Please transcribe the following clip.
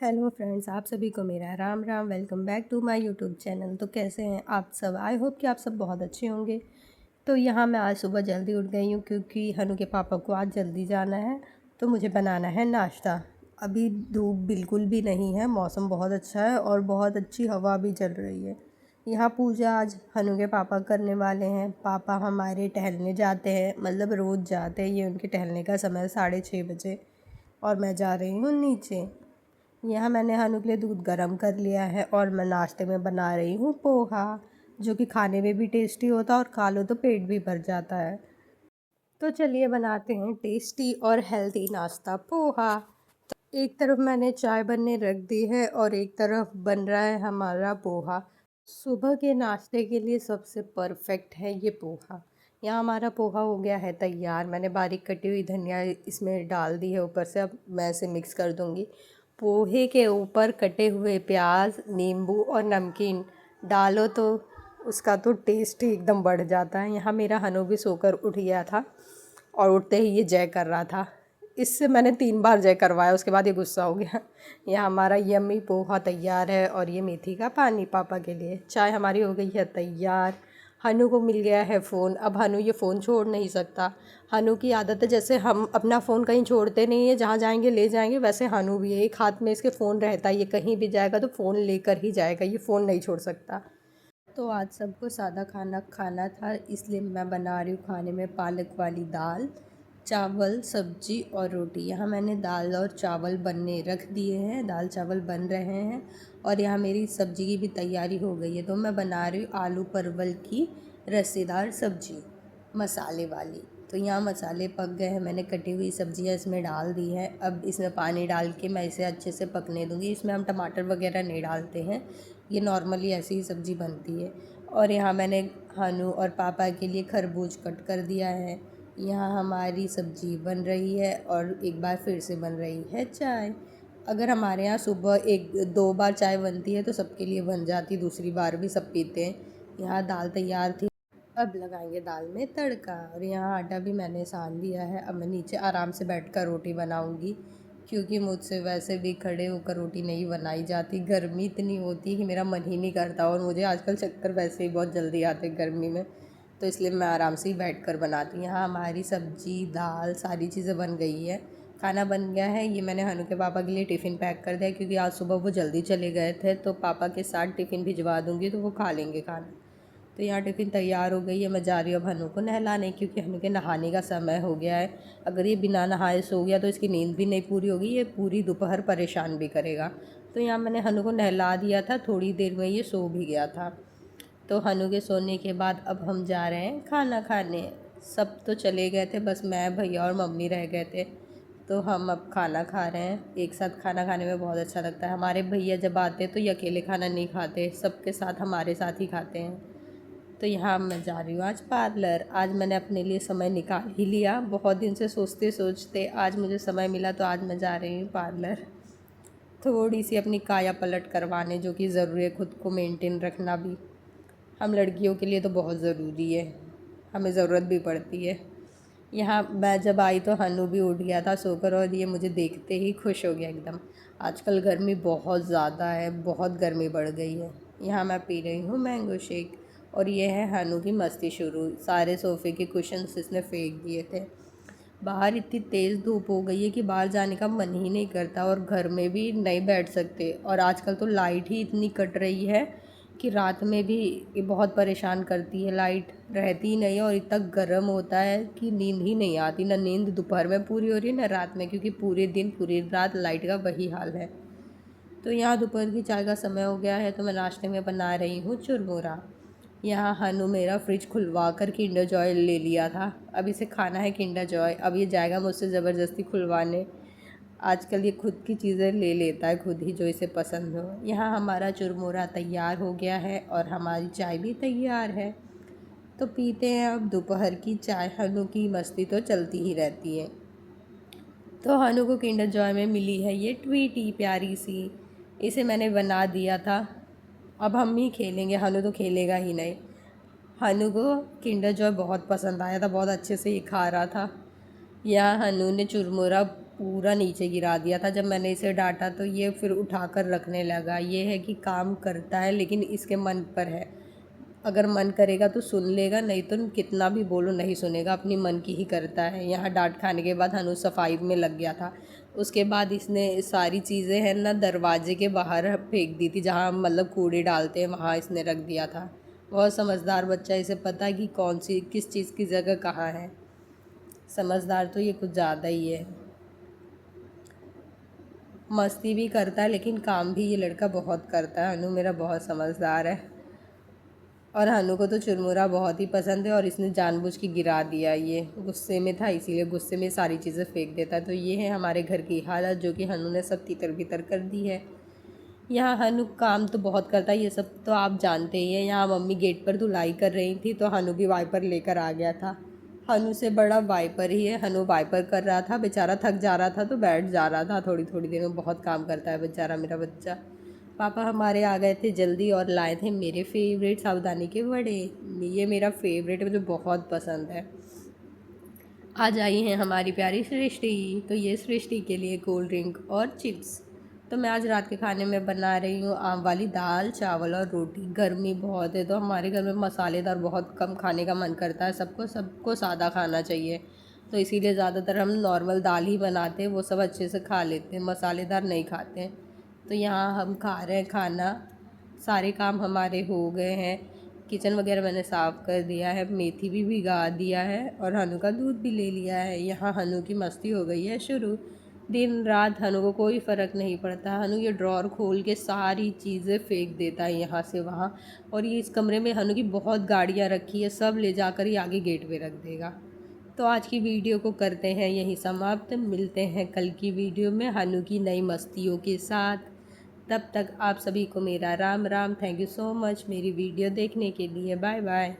Hello friends, आप सभी को मेरा Ram Ram. Welcome back to my YouTube channel. तो कैसे हैं आप सब? आई होप कि आप सब बहुत अच्छे होंगे। तो यहाँ मैं आज सुबह जल्दी उठ गई हूँ क्योंकि हनु के पापा को आज जल्दी जाना है। तो मुझे बनाना है नाश्ता। अभी धूप बिल्कुल भी नहीं है, मौसम बहुत अच्छा है और बहुत अच्छी हवा भी चल रही है। यहाँ पूजा आज हनु के पापा करने वाले हैं। पापा हमारे टहलने जाते हैं, मतलब रोज़ जाते हैं। ये उनके टहलने का समय है 6:30 बजे और मैं जा रही हूँ नीचे। यहाँ मैंने हनु के लिए दूध गर्म कर लिया है और मैं नाश्ते में बना रही हूँ पोहा, जो कि खाने में भी टेस्टी होता है और खा लो तो पेट भी भर जाता है। तो चलिए बनाते हैं टेस्टी और हेल्दी नाश्ता पोहा। एक तरफ मैंने चाय बनने रख दी है और एक तरफ बन रहा है हमारा पोहा। सुबह के नाश्ते के लिए सबसे परफेक्ट है ये पोहा। यहाँ हमारा पोहा हो गया है तैयार। मैंने बारीक कटी हुई धनिया इसमें डाल दी है ऊपर से। अब मैं इसे मिक्स कर दूँगी। पोहे के ऊपर कटे हुए प्याज, नींबू और नमकीन डालो तो उसका तो टेस्ट ही एकदम बढ़ जाता है। यहाँ मेरा हनु भी सोकर उठ गया था और उठते ही ये जय कर रहा था। इससे मैंने 3 बार जय करवाया, उसके बाद ये गुस्सा हो गया। यहाँ हमारा यम्मी पोहा तैयार है और ये मेथी का पानी पापा के लिए। चाय हमारी हो गई है तैयार। हनु को मिल गया है फ़ोन। अब हनु ये फ़ोन छोड़ नहीं सकता। हनु की आदत है, जैसे हम अपना फ़ोन कहीं छोड़ते नहीं है, जहाँ जाएंगे ले जाएंगे, वैसे हनु भी है। एक हाथ में इसके फ़ोन रहता है, ये कहीं भी जाएगा तो फ़ोन लेकर ही जाएगा, ये फ़ोन नहीं छोड़ सकता। तो आज सबको सादा खाना खाना था, इसलिए मैं बना रही हूँ खाने में पालक वाली दाल, चावल, सब्जी और रोटी। यहाँ मैंने दाल और चावल बनने रख दिए हैं, दाल चावल बन रहे हैं और यहाँ मेरी सब्जी की भी तैयारी हो गई है। तो मैं बना रही हूँ आलू परवल की रसेदार सब्जी, मसाले वाली। तो यहाँ मसाले पक गए हैं, मैंने कटी हुई सब्जियाँ इसमें डाल दी है। अब इसमें पानी डाल के मैं इसे अच्छे से पकने दूँगी। इसमें हम टमाटर वगैरह नहीं डालते हैं, ये नॉर्मली ऐसी ही सब्ज़ी बनती है। और यहाँ मैंने हनु और पापा के लिए खरबूज कट कर दिया है। यहाँ हमारी सब्ज़ी बन रही है और एक बार फिर से बन रही है चाय। अगर हमारे यहाँ सुबह 1-2 बार चाय बनती है तो सबके लिए बन जाती, दूसरी बार भी सब पीते हैं। यहाँ दाल तैयार थी, अब लगाएंगे दाल में तड़का। और यहाँ आटा भी मैंने सान दिया है। अब मैं नीचे आराम से बैठकर रोटी बनाऊंगी, क्योंकि मुझसे वैसे भी खड़े होकर रोटी नहीं बनाई जाती। गर्मी इतनी होती है कि मेरा मन ही नहीं करता और मुझे आजकल चक्कर वैसे ही बहुत जल्दी आते गर्मी में, तो इसलिए मैं आराम से ही बैठ कर बनाती हूँ। यहाँ हमारी सब्जी, दाल, सारी चीज़ें बन गई है, खाना बन गया है। ये मैंने हनु के पापा के लिए टिफ़िन पैक कर दिया, क्योंकि आज सुबह वो जल्दी चले गए थे। तो पापा के साथ टिफ़िन भिजवा दूँगी तो वो खा लेंगे खाना। तो यहाँ टिफ़िन तैयार हो गई है। मैं जा रही हूँ अब हनु को नहलाने, क्योंकि हनु के नहाने का समय हो गया है। अगर ये बिना नहाए सो गया तो इसकी नींद भी नहीं पूरी होगी, ये पूरी दोपहर परेशान भी करेगा। तो यहाँ मैंने हनु को नहला दिया था, थोड़ी देर में ये सो भी गया था। तो हनु के सोने के बाद अब हम जा रहे हैं खाना खाने। सब तो चले गए थे, बस मैं, भैया और मम्मी रह गए थे। तो हम अब खाना खा रहे हैं। एक साथ खाना खाने में बहुत अच्छा लगता है। हमारे भैया जब आते हैं तो ये अकेले खाना नहीं खाते, सबके साथ हमारे साथ ही खाते हैं। तो यहाँ मैं जा रही हूँ आज पार्लर। आज मैंने अपने लिए समय निकाल ही लिया, बहुत दिन से सोचते सोचते आज मुझे समय मिला, तो आज मैं जा रही हूँ पार्लर। थोड़ी सी अपनी काया पलट करवाने, जो कि ज़रूरी है, खुद को मेंटेन रखना भी हम लड़कियों के लिए तो बहुत ज़रूरी है, हमें ज़रूरत भी पड़ती है। यहाँ मैं जब आई तो हनु भी उठ गया था सोकर और ये मुझे देखते ही खुश हो गया एकदम। आजकल गर्मी बहुत ज़्यादा है, बहुत गर्मी बढ़ गई है। यहाँ मैं पी रही हूँ मैंगो शेक और ये है हनु की मस्ती शुरू। सारे सोफ़े के कुशन्स इसने फेंक दिए थे। बाहर इतनी तेज़ धूप हो गई है कि बाहर जाने का मन ही नहीं करता और घर में भी नहीं बैठ सकते। और आजकल तो लाइट ही इतनी कट रही है कि रात में भी ये बहुत परेशान करती है, लाइट रहती ही नहीं है और इतना गर्म होता है कि नींद ही नहीं आती। ना नींद दोपहर में पूरी हो रही है ना रात में, क्योंकि पूरे दिन पूरी रात लाइट का वही हाल है। तो यहाँ दोपहर की चाय का समय हो गया है, तो मैं नाश्ते में बना रही हूँ चुरमुरा। यहाँ हनु मेरा फ्रिज खुलवा कर किंडर जॉय ले लिया था, अब इसे खाना है किंडर जॉय। अब ये जाएगा मुझसे ज़बरदस्ती खुलवाने। आजकल ये खुद की चीज़ें ले लेता है, खुद ही जो इसे पसंद हो। यहाँ हमारा चुरमुरा तैयार हो गया है और हमारी चाय भी तैयार है। तो पीते हैं अब दोपहर की चाय। हनु की मस्ती तो चलती ही रहती है। तो हनु को किंडर जॉय में मिली है ये ट्वीटी प्यारी सी, इसे मैंने बना दिया था। अब हम ही खेलेंगे, हनु तो खेलेगा ही नहीं। हनु को किंडर जॉय बहुत पसंद आया था, बहुत अच्छे से ये खा रहा था। यहाँ हनु ने चुरमुरा पूरा नीचे गिरा दिया था। जब मैंने इसे डांटा तो ये फिर उठाकर रखने लगा। ये है कि काम करता है लेकिन इसके मन पर है, अगर मन करेगा तो सुन लेगा, नहीं तो कितना भी बोलो नहीं सुनेगा, अपनी मन की ही करता है। यहाँ डांट खाने के बाद हनु सफाई में लग गया था। उसके बाद इसने सारी चीज़ें हैं ना दरवाजे के बाहर फेंक दी थी, जहाँ मतलब कूड़े डालते हैं वहाँ इसने रख दिया था। बहुत समझदार बच्चा, इसे पता है कि कौन सी किस चीज़ की जगह कहाँ है। समझदार तो ये कुछ ज़्यादा ही है। मस्ती भी करता है लेकिन काम भी ये लड़का बहुत करता है। हनु मेरा बहुत समझदार है। और हनु को तो चुरमुरा बहुत ही पसंद है और इसने जानबूझ के गिरा दिया। ये गुस्से में था, इसीलिए गुस्से में सारी चीज़ें फेंक देता है। तो ये है हमारे घर की हालत, जो कि हनु ने सब तितर बितर कर दी है। यहाँ हनु काम तो बहुत करता है, ये सब तो आप जानते ही हैं। यहाँ मम्मी गेट पर धुलाई कर रही थी तो हनु भी वाइपर लेकर आ गया था। हनु से बड़ा वाइपर ही है। हनु वाइपर कर रहा था, बेचारा थक जा रहा था तो बैठ जा रहा था। थोड़ी थोड़ी देर में बहुत काम करता है बेचारा मेरा बच्चा। पापा हमारे आ गए थे जल्दी और लाए थे मेरे फेवरेट साबूदाने के वड़े। ये मेरा फेवरेट है, मुझे बहुत पसंद है। आज आई हैं हमारी प्यारी सृष्टि, तो ये सृष्टि के लिए कोल्ड ड्रिंक और चिप्स। तो मैं आज रात के खाने में बना रही हूँ आम वाली दाल चावल और रोटी। गर्मी बहुत है तो हमारे घर में मसालेदार बहुत कम खाने का मन करता है, सबको सादा खाना चाहिए। तो इसीलिए ज़्यादातर हम नॉर्मल दाल ही बनाते हैं, वो सब अच्छे से खा लेते हैं, मसालेदार नहीं खाते हैं। तो यहाँ हम खा रहे हैं खाना। सारे काम हमारे हो गए हैं। किचन वगैरह मैंने साफ़ कर दिया है, मेथी भी भिगा दिया है और हनु का दूध भी ले लिया है। यहाँ हनु की मस्ती हो गई है शुरू। दिन रात हनु को कोई फ़र्क नहीं पड़ता। हनु ये ड्रॉर खोल के सारी चीज़ें फेंक देता है यहाँ से वहाँ। और ये इस कमरे में हनु की बहुत गाड़ियाँ रखी है, सब ले जाकर ही आगे गेट पे रख देगा। तो आज की वीडियो को करते हैं यहीं समाप्त। मिलते हैं कल की वीडियो में हनु की नई मस्तियों के साथ। तब तक आप सभी को मेरा Ram Ram. Thank you so much मेरी वीडियो देखने के लिए। Bye bye.